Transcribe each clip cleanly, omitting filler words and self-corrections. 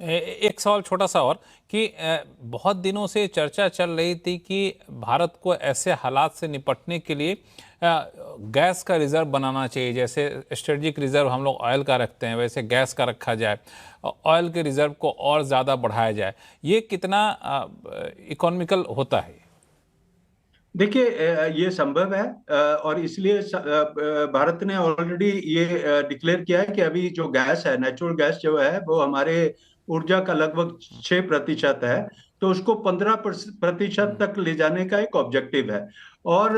एक सवाल छोटा सा और कि बहुत दिनों से चर्चा चल रही थी कि भारत को ऐसे हालात से निपटने के लिए गैस का रिजर्व बनाना चाहिए। जैसे स्ट्रेटेजिक रिजर्व हम लोग ऑयल का रखते हैं, वैसे गैस का रखा जाए, ऑयल के रिजर्व को और ज़्यादा बढ़ाया जाए। ये कितना इकोनॉमिकल होता है? देखिए, ये संभव है, और इसलिए भारत ने ऑलरेडी ये डिक्लेयर किया है कि अभी जो गैस है, नेचुरल गैस जो है, वो हमारे ऊर्जा का लगभग 6% है। तो उसको 15% तक ले जाने का एक ऑब्जेक्टिव है। और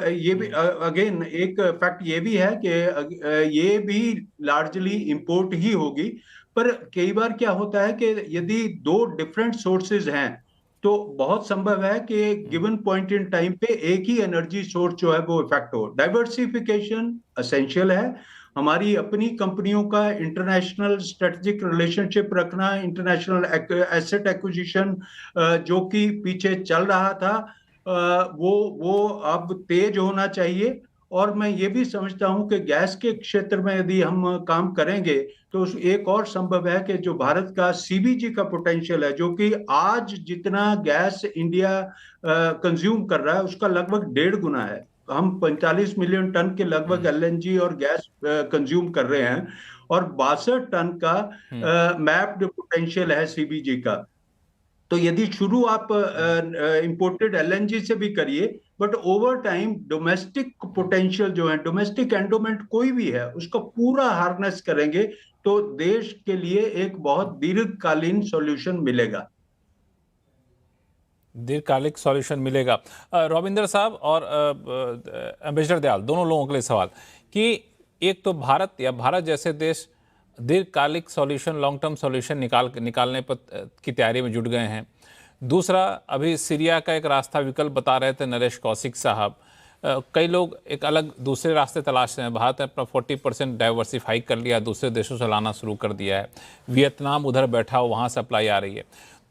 ये भी अगेन एक फैक्ट ये भी है कि ये भी लार्जली इंपोर्ट ही होगी। पर कई बार क्या होता है कि यदि दो डिफरेंट सोर्सेज हैं, तो बहुत संभव है कि गिवन पॉइंट इन टाइम पे एक ही एनर्जी सोर्स जो है वो इफेक्ट हो। डाइवर्सिफिकेशन असेंशियल है। हमारी अपनी कंपनियों का इंटरनेशनल स्ट्रेटेजिक रिलेशनशिप रखना, इंटरनेशनल एसेट एक्विजिशन जो कि पीछे चल रहा था, वो अब तेज होना चाहिए। और मैं ये भी समझता हूं कि गैस के क्षेत्र में यदि हम काम करेंगे, तो एक और संभव है कि जो भारत का सीबीजी का पोटेंशियल है, जो कि आज जितना गैस इंडिया कंज्यूम कर रहा है उसका लगभग 1.5 गुना है। हम 45 मिलियन टन के लगभग एलएनजी और गैस कंज्यूम कर रहे हैं, और 62 टन का मैप्ड पोटेंशियल है सीबीजी का। तो यदि शुरू आप इंपोर्टेड एलएनजी से भी करिए, but over time domestic potential जो है, डोमेस्टिक एंडोमेंट कोई भी है, उसका पूरा हार्नेस करेंगे, तो देश के लिए एक बहुत दीर्घकालीन सॉल्यूशन मिलेगा। दीर्घकालिक सॉल्यूशन मिलेगा। रविंदर साहब और एम्बेसडर दयाल, दोनों लोगों के लिए सवाल कि एक तो भारत या भारत जैसे देश दीर्घकालिक सॉल्यूशन, लॉन्ग टर्म सॉल्यूशन निकालने पर की तैयारी में जुट गए हैं। दूसरा, अभी सीरिया का एक रास्ता विकल्प बता रहे थे नरेश कौशिक साहब। कई लोग एक अलग दूसरे रास्ते तलाश रहे हैं। भारत ने अपना 40% डाइवर्सिफाई कर लिया, दूसरे देशों से लाना शुरू कर दिया है। वियतनाम उधर बैठा हो, वहाँ सप्लाई आ रही है।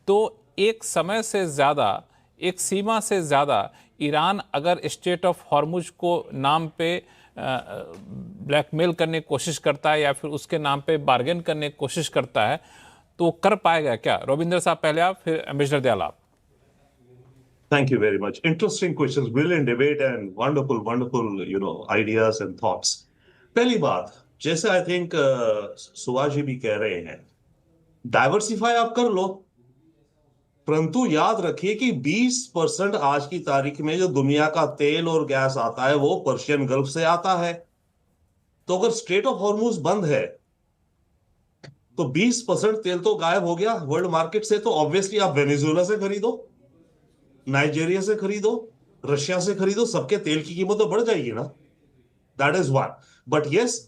तो एक समय से ज़्यादा, एक सीमा से ज़्यादा ईरान अगर स्टेट ऑफ हॉर्मुज को नाम पे ब्लैकमेल करने की कोशिश करता है या फिर उसके नाम पे बार्गेन करने की कोशिश करता है, तो कर पाएगा क्या? रविंद्र साहब पहले आप, फिर एम्बेसडर दयाल आप। Thank you very much. Interesting questions, brilliant debate, and wonderful, wonderful, ideas and thoughts. पहली बात, जैसे आई थिंक सुभाष जी भी कह रहे हैं, डाइवर्सिफाई आप कर लो, परंतु याद रखिए कि 20% आज की तारीख में जो दुनिया का तेल और गैस आता है वो पर्शियन गल्फ से आता है। तो अगर स्ट्रेट ऑफ हॉर्मुज बंद है तो 20% तेल तो गायब हो गया वर्ल्ड मार्केट से। तो ऑब्वियसली आप वेनेजुएला से खरीदो, नाइजीरिया से खरीदो, रशिया से खरीदो, सबके तेल की कीमत तो बढ़ जाएगी ना। That is one. But yes,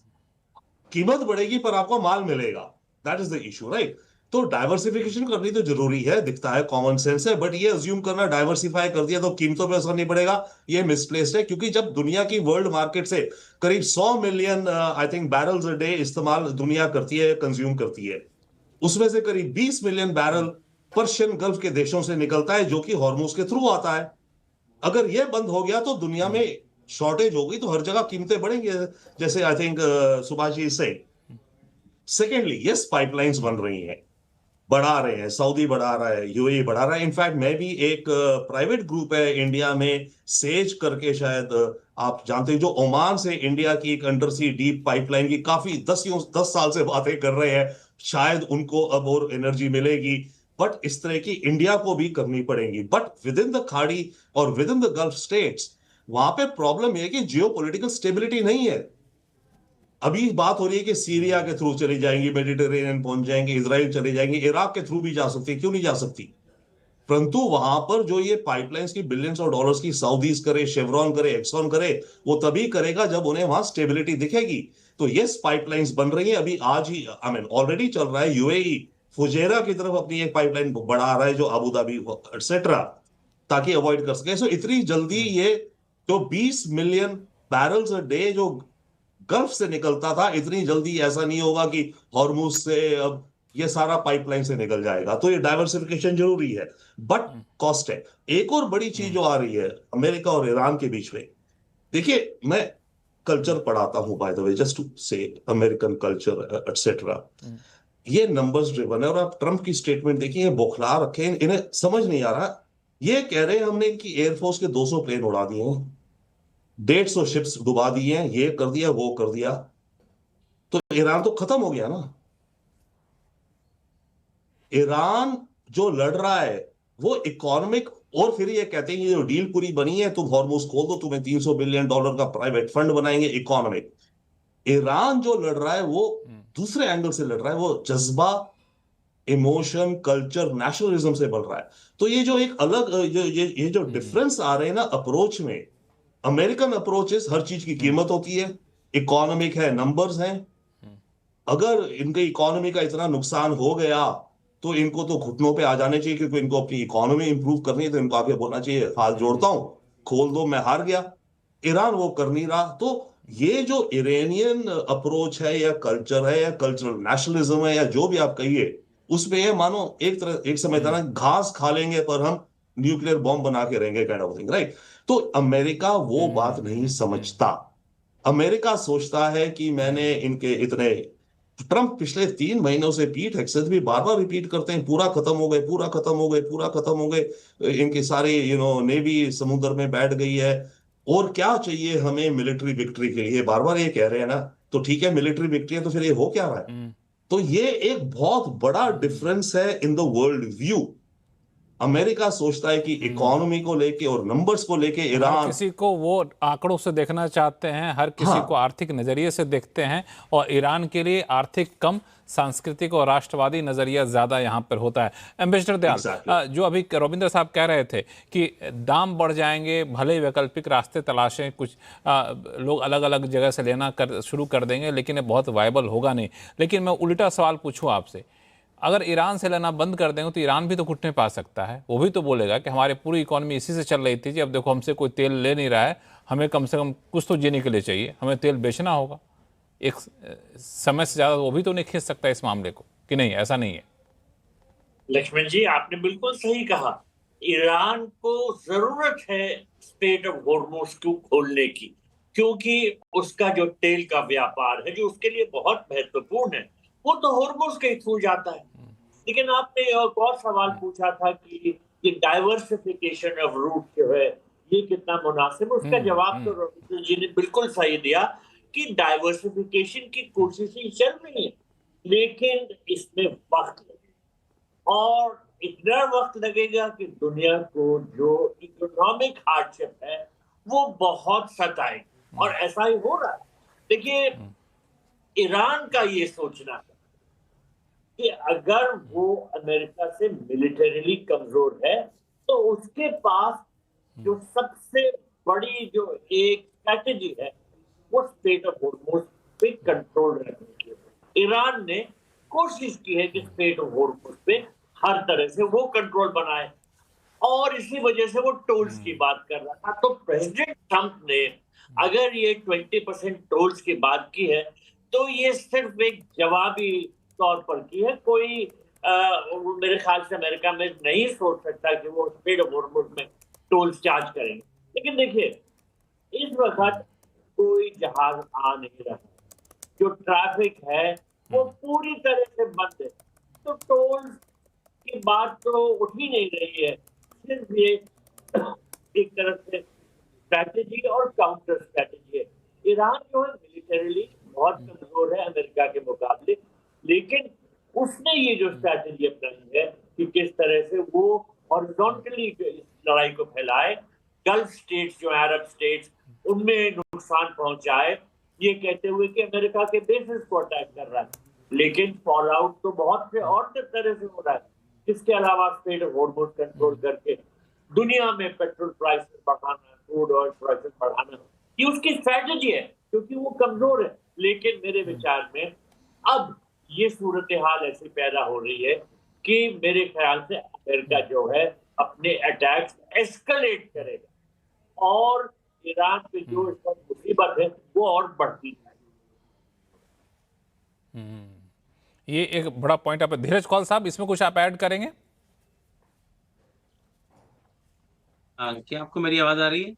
कीमत बढ़ेगी पर आपको माल मिलेगा। That is the issue, right? तो डाइवर्सिफिकेशन करनी तो जरूरी है, दिखता है, कॉमन सेंस है, बट ये अज्यूम करना डाइवर्सिफाई कर दिया तो कीमतों पे असर नहीं पड़ेगा, ये मिसप्लेस्ड है। क्योंकि जब दुनिया की वर्ल्ड मार्केट से करीब 100 million I think barrels a day इस्तेमाल दुनिया करती है, कंज्यूम करती है, उसमें से करीब 20 मिलियन बैरल पर्शियन गल्फ के देशों से निकलता है, जो कि हॉर्मुज के थ्रू आता है। अगर ये बंद हो गया तो दुनिया में शॉर्टेज होगी, तो हर जगह कीमतें बढ़ेंगी, जैसे आई थिंक सुभाष जी से। सेकेंडली, यस, पाइपलाइंस बन रही हैं, बढ़ा रहे हैं, सऊदी बढ़ा रहा है, यूएई बढ़ा रहा है। इनफैक्ट मैं भी एक प्राइवेट ग्रुप है इंडिया में, सेज करके, शायद आप जानते हैं, जो ओमान से इंडिया की एक अंडर सी डीप पाइपलाइन की काफी 10 साल से बातें कर रहे हैं। शायद उनको अब और एनर्जी मिलेगी, बट इस तरह की इंडिया को भी करनी पड़ेगी। बट विद इन द खाड़ी और with in the gulf states, वहां पे प्रॉब्लम यह है कि जियो पोलिटिकल स्टेबिलिटी नहीं है। अभी बात हो रही है कि सीरिया के थ्रू चली जाएंगी, मेडिटेरेनियन पहुंच जाएंगे, इजराइल चले जाएंगे, इराक के थ्रू भी जा सकती है, क्यों नहीं जा सकती? परंतु वहां पर जो ये पाइपलाइंस की बिलियंस ऑफ डॉलर्स की सऊदीज करे, शेवरॉन करे, एक्सॉन करे, वो तभी करेगा जब उन्हें वहां स्टेबिलिटी दिखेगी। तो यस, पाइपलाइंस बन रही है, अभी आज ही आई मीन ऑलरेडी चल रहा है। यूएई फुजेरा की तरफ अपनी एक पाइपलाइन बढ़ा रहा है, जो अबू धाबी एटसेट्रा, ताकि अवॉइड कर सके। सो इतनी जल्दी ये जो 20 मिलियन बैरल्स अ डे जो गल्फ से निकलता था, इतनी जल्दी ऐसा नहीं होगा कि हॉर्मुज से अब ये सारा पाइपलाइन से निकल जाएगा। तो ये डाइवर्सिफिकेशन जरूरी है, बट कॉस्ट है। एक और बड़ी चीज जो आ रही है अमेरिका और ईरान के बीच में, देखिए, मैं कल्चर पढ़ाता हूं, by the way, just to say, American culture etcetera. ये नंबर्स ड्रिवन है। और आप ट्रंप की स्टेटमेंट देखिए, ये बौखला रखे हैं, इन्हें समझ नहीं आ रहा। ये कह रहे हैं हमने इनकी एयरफोर्स के 200 प्लेन उड़ा दिए हैं, 150 शिप्स डुबा दी हैं, ये कर दिया वो कर दिया। तो ईरान तो खत्म हो गया ना। ईरान जो लड़ रहा है वो इकोनॉमिक, और फिर ये कहते हैं ये जो डील पूरी बनी है, तुम हॉर्मुज खोल दो, तुम्हें $300 बिलियन का प्राइवेट फंड बनाएंगे, इकोनॉमिक। ईरान जो लड़ रहा है वो दूसरे एंगल से लड़ रहा है, वो जज्बा, इमोशन, कल्चर, नेशनलिज्म से बढ़ रहा है। तो ये जो एक अलग ये जो डिफरेंस आ रहे हैं ना अप्रोच में, अमेरिकन अप्रोचेस हर चीज की कीमत होती है, इकोनॉमिक है, नंबर्स हैं। अगर इनके इकोनॉमी का इतना नुकसान हो गया तो इनको तो घुटनों पे आ जाने चाहिए, क्योंकि इनको अपनी इकोनॉमी इंप्रूव करनी है। तो इनको आगे बोलना चाहिए हाथ जोड़ता हूं, खोल दो, मैं हार गया। ईरान वो कर नहीं रहा। तो ये जो इरानियन अप्रोच है या कल्चर है या कल्चरल नेशनलिज्म है या जो भी आप कहिए, उसमें ये मानो एक तरह एक समय था ना, घास खा लेंगे पर हम न्यूक्लियर बॉम्ब बना के रहेंगे, काइंड ऑफ थिंग, राइट। तो अमेरिका वो बात नहीं समझता। अमेरिका सोचता है कि मैंने इनके इतने, ट्रंप पिछले 3 महीनों से पीट हेक्सेथ भी बार बार रिपीट करते हैं, पूरा खत्म हो गए, पूरा खत्म हो गए, पूरा खत्म हो गए, इनकी सारी नेवी समुद्र में बैठ गई है, और क्या चाहिए हमें मिलिट्री विक्ट्री के लिए, बार बार ये कह रहे हैं ना। तो ठीक है, मिलिट्री विक्ट्री है, तो फिर ये हो क्या रहा है? तो ये एक बहुत बड़ा डिफरेंस है in the world view. America सोचता है कि इकोनॉमी को लेके और नंबर्स को लेके हर ईरान, किसी को वो आंकड़ों से देखना चाहते हैं, हर किसी हाँ, को आर्थिक नजरिए से देखते हैं, और ईरान के लिए आर्थिक कम, सांस्कृतिक और राष्ट्रवादी नजरिया ज्यादा यहाँ पर होता है। Ambassador Dayal, Exactly. जो अभी रविंद्र साहब कह रहे थे कि दाम बढ़ जाएंगे, भले ही वैकल्पिक रास्ते तलाशें, कुछ लोग अलग अलग जगह से लेना शुरू कर देंगे, लेकिन ये बहुत वायबल होगा नहीं। लेकिन मैं उल्टा सवाल पूछूं आपसे, अगर ईरान से लेना बंद कर देंगे तो ईरान भी तो घुटने पा सकता है। वो भी तो बोलेगा कि हमारी पूरी इकोनॉमी इसी से चल रही थी जी, अब देखो हमसे कोई तेल ले नहीं रहा है, हमें कम से कम कुछ तो जीने के लिए चाहिए, हमें तेल बेचना होगा। एक समय से ज़्यादा वो भी तो नहीं खींच सकता इस मामले को, कि नहीं, ऐसा नहीं है? लक्ष्मण जी, आपने बिल्कुल सही कहा। ईरान को जरूरत है स्ट्रेट ऑफ हॉर्मुज को खोलने की, क्योंकि उसका जो तेल का व्यापार है, जो उसके लिए बहुत महत्वपूर्ण है, वो तो हॉर्मुज के थ्रू जाता है। लेकिन आपने एक और सवाल पूछा था कि ये डाइवर्सिफिकेशन ऑफ रूट जो है, ये कितना मुनासिब। उसका जवाब तो रविंद्र जी ने बिल्कुल सही दिया कि डाइवर्सिफिकेशन की कोशिशें चल रही है, लेकिन इसमें वक्त लगेगा, और इतना वक्त लगेगा कि दुनिया को जो इकोनॉमिक हार्डशिप है वो बहुत सताएगी, और ऐसा ही हो रहा है। देखिए, ईरान का ये सोचना है कि अगर वो अमेरिका से मिलिटरीली कमजोर है, तो उसके पास जो सबसे बड़ी जो एक स्ट्रैटेजी है वो स्ट्रेट ऑफ हॉर्मुज पे कंट्रोल रखने की है। ईरान ने कोशिश की है कि स्ट्रेट ऑफ हॉर्मुज पे हर तरह से वो कंट्रोल बनाए, और इसी वजह से वो टोल्स की बात कर रहा था। तो प्रेसिडेंट ट्रंप ने अगर ये 20% टोल्स की बात की है, तो ये सिर्फ एक जवाबी तौर पर की है। कोई मेरे ख्याल से अमेरिका में नहीं सोच सकता कि वो स्ट्रेट ऑफ हॉर्मुज में टोल्स चार्ज करेंगे। लेकिन देखिए, इस वक्त कोई जहाज आ नहीं रहा, जो ट्रैफिक है वो पूरी तरह से बंद है, तो टोल्स की बात तो उठ ही नहीं रही है। सिर्फ ये एक तरफ से स्ट्रैटेजी और काउंटर स्ट्रैटेजी है। ईरान जो है मिलिटरीली बहुत कमजोर है अमेरिका के मुकाबले, लेकिन उसने ये जो स्ट्रैटेजी अपनाई है कि किस तरह से वो हॉरिजॉन्टली इस लड़ाई को फैलाए, गल्फ स्टेट्स जो अरब स्टेट्स, उनमें नुकसान पहुंचाए, ये कहते हुए कि अमेरिका के बेसिस को अटैक कर रहा है। लेकिन फॉल आउट तो बहुत से और तरह से हो रहा है। इसके अलावा स्ट्रेट ऑफ हॉर्मुज कंट्रोल करके दुनिया में पेट्रोल प्राइसेस बढ़ाना, क्रूड ऑयल प्राइसेस बढ़ाना, ये उसकी स्ट्रैटेजी है, क्योंकि वो कमजोर है। लेकिन मेरे विचार में अब ये सूरत हाल ऐसी पैदा हो रही है कि मेरे ख्याल से अमेरिका जो है अपने अटैक्स एस्केलेट करेगा, और ईरान पे जो इसका मुसीबत है वो और बढ़ती है। ये एक बड़ा पॉइंट आप, धीरज कौल साहब, इसमें कुछ आप ऐड करेंगे? क्या आपको मेरी आवाज आ रही है?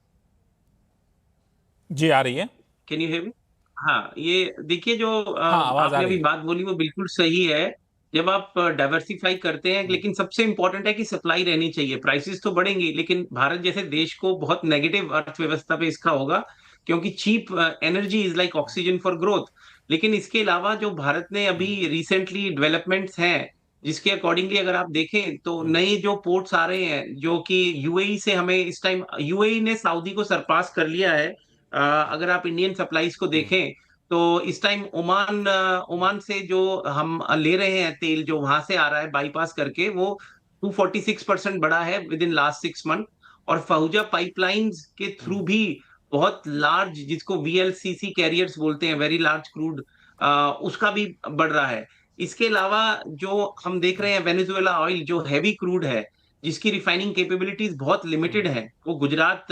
जी, आ रही है। Can you hear me? हाँ, ये देखिए जो हाँ, आवाज आ आपने रही अभी है। बात बोली वो बिल्कुल सही है जब आप डाइवर्सिफाई करते हैं, लेकिन सबसे इंपॉर्टेंट है कि सप्लाई रहनी चाहिए। प्राइसेस तो बढ़ेंगी, लेकिन भारत जैसे देश को बहुत नेगेटिव अर्थव्यवस्था पे इसका होगा, क्योंकि cheap energy is like oxygen for growth. लेकिन इसके अलावा जो भारत ने अभी रिसेंटली डेवलपमेंट्स हैं, जिसके अकॉर्डिंगली अगर आप देखें तो नए जो पोर्ट्स आ रहे हैं, जो कि यूएई से हमें इस टाइम, यूएई ने सऊदी को सरपास कर लिया है। अगर आप इंडियन सप्लाईज को देखें तो इस टाइम ओमान से जो हम ले रहे हैं तेल, जो वहां से आ रहा है बाईपास करके, वो 246% बढ़ा है विद इन लास्ट 6 मंथ। और फौजा पाइपलाइंस के थ्रू भी बहुत लार्ज, जिसको वीएलसीसी कैरियर्स बोलते हैं, वेरी लार्ज क्रूड, उसका भी बढ़ रहा है। इसके अलावा जो हम देख रहे हैं वेनेजुएला ऑयल, जो हैवी क्रूड है, जिसकी रिफाइनिंग कैपेबिलिटीज बहुत लिमिटेड है, वो गुजरात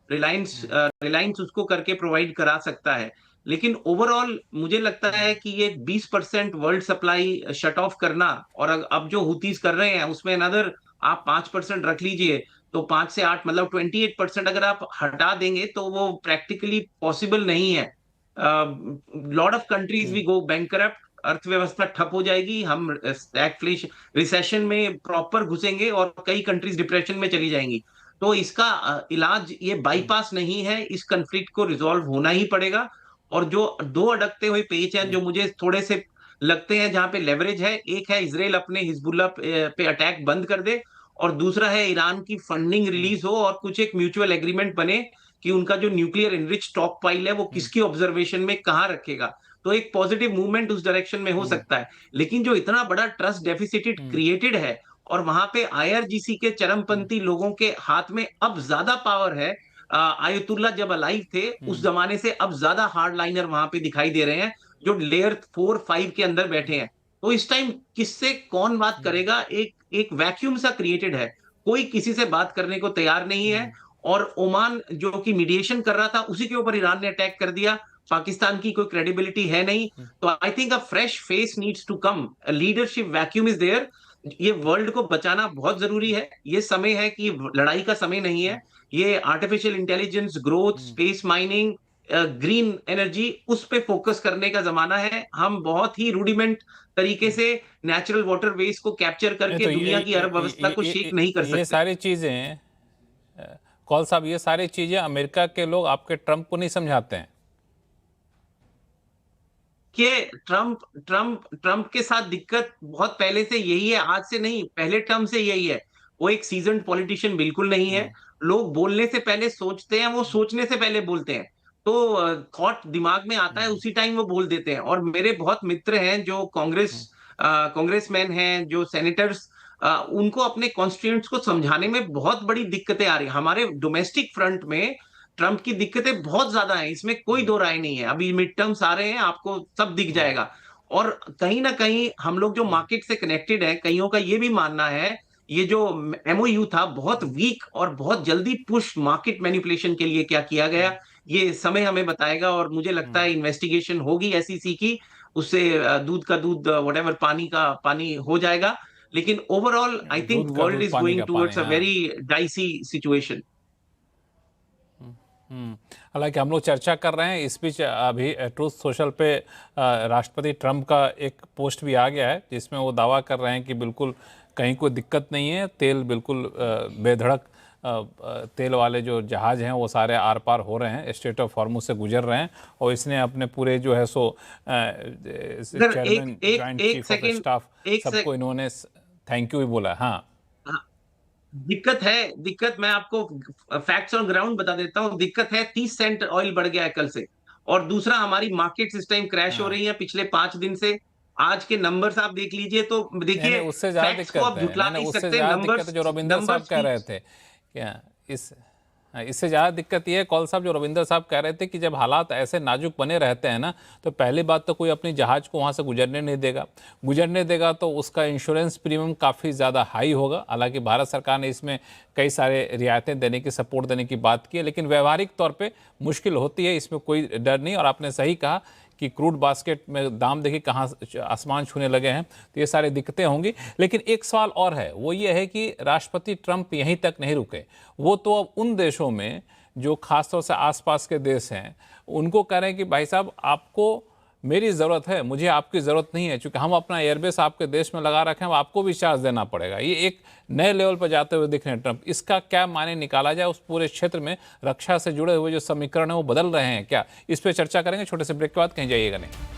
रिलायंस उसको करके प्रोवाइड करा सकता है। लेकिन ओवरऑल मुझे लगता है कि ये 20% वर्ल्ड सप्लाई शट ऑफ करना, और अब जो हुतीज कर रहे हैं उसमें अनदर आप 5% रख लीजिए, तो 5 से 8 मतलब 28% अगर आप हटा देंगे तो वो प्रैक्टिकली पॉसिबल नहीं है। Lot of countries we go bankrupt, अर्थव्यवस्था ठप हो जाएगी, हम स्टैगफ्लेशन रिसेशन में प्रॉपर घुसेंगे और कई कंट्रीज डिप्रेशन में चली जाएंगी। तो इसका इलाज ये बाईपास नहीं है, इस कंफ्लिक्ट को रिजॉल्व होना ही पड़ेगा। और जो दो अटकते हुए पेच हैं जो मुझे थोड़े से लगते हैं जहां पे लेवरेज है, एक है इजराइल अपने हिजबुल्ला पे अटैक बंद कर दे, और दूसरा है ईरान की फंडिंग रिलीज हो और कुछ एक म्यूचुअल एग्रीमेंट बने कि उनका जो न्यूक्लियर इनरिच स्टॉक पाइल है वो किसकी ऑब्जर्वेशन में कहाँ रखेगा। तो एक पॉजिटिव मूवमेंट उस डायरेक्शन में हो सकता है। लेकिन जो इतना बड़ा ट्रस्ट डेफिसिट क्रिएटेड है, और वहां पे आईआरजीसी के चरमपंथी लोगों के हाथ में अब ज्यादा पावर है, आयतुल्ला जब अलाइव थे उस जमाने से अब ज्यादा हार्ड लाइनर वहां पे दिखाई दे रहे हैं, जो लेयर 4-5 के अंदर बैठे हैं। तो इस टाइम किससे कौन बात करेगा, एक एक वैक्यूम सा क्रिएटेड है, कोई किसी से बात करने को तैयार नहीं है। और ओमान जो कि मीडिएशन कर रहा था, उसी के ऊपर ईरान ने अटैक कर दिया। पाकिस्तान की कोई क्रेडिबिलिटी है नहीं। तो I think a fresh face needs to come, leadership vacuum is there. ये वर्ल्ड को बचाना बहुत जरूरी है। ये समय है कि लड़ाई का समय नहीं है। ये artificial intelligence, growth, space mining, green energy, उस पे फोकस करने का जमाना है। हम बहुत ही रूडिमेंट तरीके से नेचुरल वाटर वेस्ट को कैप्चर करके तो दुनिया की अर्थव्यवस्था को शेक नहीं कर सकते। ये सारी चीजें कौल साहब, ये सारी चीजें अमेरिका के लोग आपके ट्रंप को नहीं समझाते हैं कि ट्रंप के साथ दिक्कत बहुत पहले से यही है, आज से नहीं, पहले टर्म से यही है। वो एक सीजन्ड पॉलिटिशियन बिल्कुल नहीं है। लोग बोलने से पहले सोचते हैं, वो सोचने से पहले बोलते हैं। तो थॉट दिमाग में आता है उसी टाइम वो बोल देते हैं। और मेरे बहुत मित्र हैं जो कांग्रेसमैन हैं, जो सेनेटर्स, उनको अपने कॉन्स्टिट्यूएंट्स को समझाने में बहुत बड़ी दिक्कतें आ रही हैं। हमारे डोमेस्टिक फ्रंट में ट्रंप की दिक्कतें बहुत ज्यादा हैं, इसमें कोई दो राय नहीं है। अभी मिड टर्म्स आ रहे हैं, आपको सब दिख जाएगा। और कहीं ना कहीं हम लोग जो मार्केट से कनेक्टेड है, कईयों का ये भी मानना है ये जो एमओयू था बहुत वीक, और बहुत जल्दी पुश मार्केट मैनिपुलेशन के लिए क्या किया गया, ये समय हमें बताएगा। और मुझे लगता है इन्वेस्टिगेशन होगी एसईसी की, उससे दूध का दूध, व्हाटएवर, पानी का पानी हो जाएगा। लेकिन ओवरऑल आई थिंक दूध का वर्ल्ड दूध इज पानी गोइंग का टूवर्ड्स अ पानी, हाँ। Very dicey situation. हालांकि हम लोग चर्चा कर रहे हैं, इस बीच अभी ट्रूथ सोशल पे राष्ट्रपति ट्रंप का एक पोस्ट भी आ गया है जिसमें वो दावा कर रहे हैं कि बिल्कुल कहीं कोई दिक्कत नहीं है, तेल बिल्कुल बेधड़क, तेल वाले जो जहाज हैं वो सारे आर पार हो रहे हैं, स्ट्रेट ऑफ हॉर्मुज से गुजर रहे हैं। और इसने अपने पूरे जो है सो chairman, joint chief of staff, सबको इन्होंने थैंक यू भी बोला। हाँ, दिक्कत मैं आपको फैक्ट्स ऑन ग्राउंड बता देता हूँ। दिक्कत है 30 सेंट ऑयल बढ़ गया है कल से। और दूसरा, हमारी मार्केट्स इस टाइम क्रैश हो रही है पिछले 5 दिन से। आज के नंबर्स आप देख लीजिए तो देखिए, उससे ज्यादा फैक्ट्स को आप दिक्कत झुठला है, नहीं उससे सकते। ज्यादा दिक्कत है जो रविंदर साहब कह रहे थे। क्या इससे ज़्यादा दिक्कत ये है कौल साहब, जो रविंदर साहब कह रहे थे कि जब हालात ऐसे नाजुक बने रहते हैं ना, तो पहली बात तो कोई अपनी जहाज़ को वहाँ से गुजरने देगा तो उसका इंश्योरेंस प्रीमियम काफ़ी ज़्यादा हाई होगा। हालांकि भारत सरकार ने इसमें कई सारे रियायतें देने की, सपोर्ट देने की बात की है, लेकिन व्यवहारिक तौर पर मुश्किल होती है, इसमें कोई डर नहीं। और आपने सही कहा कि क्रूड बास्केट में दाम देखिए कहाँ आसमान छूने लगे हैं, तो ये सारी दिक्कतें होंगी। लेकिन एक सवाल और है, वो ये है कि राष्ट्रपति ट्रंप यहीं तक नहीं रुके। वो तो अब उन देशों में जो खासतौर से आसपास के देश हैं उनको कह रहे हैं कि भाई साहब आपको मेरी ज़रूरत है, मुझे आपकी ज़रूरत नहीं है, क्योंकि हम अपना एयरबेस आपके देश में लगा रखे हैं, अब आपको भी चार्ज देना पड़ेगा। ये एक नए लेवल पर जाते हुए दिख रहे हैं ट्रंप। इसका क्या माने निकाला जाए? उस पूरे क्षेत्र में रक्षा से जुड़े हुए जो समीकरण है वो बदल रहे हैं क्या? इस पर चर्चा करेंगे छोटे से ब्रेक के बाद, कहीं जाइएगा नहीं।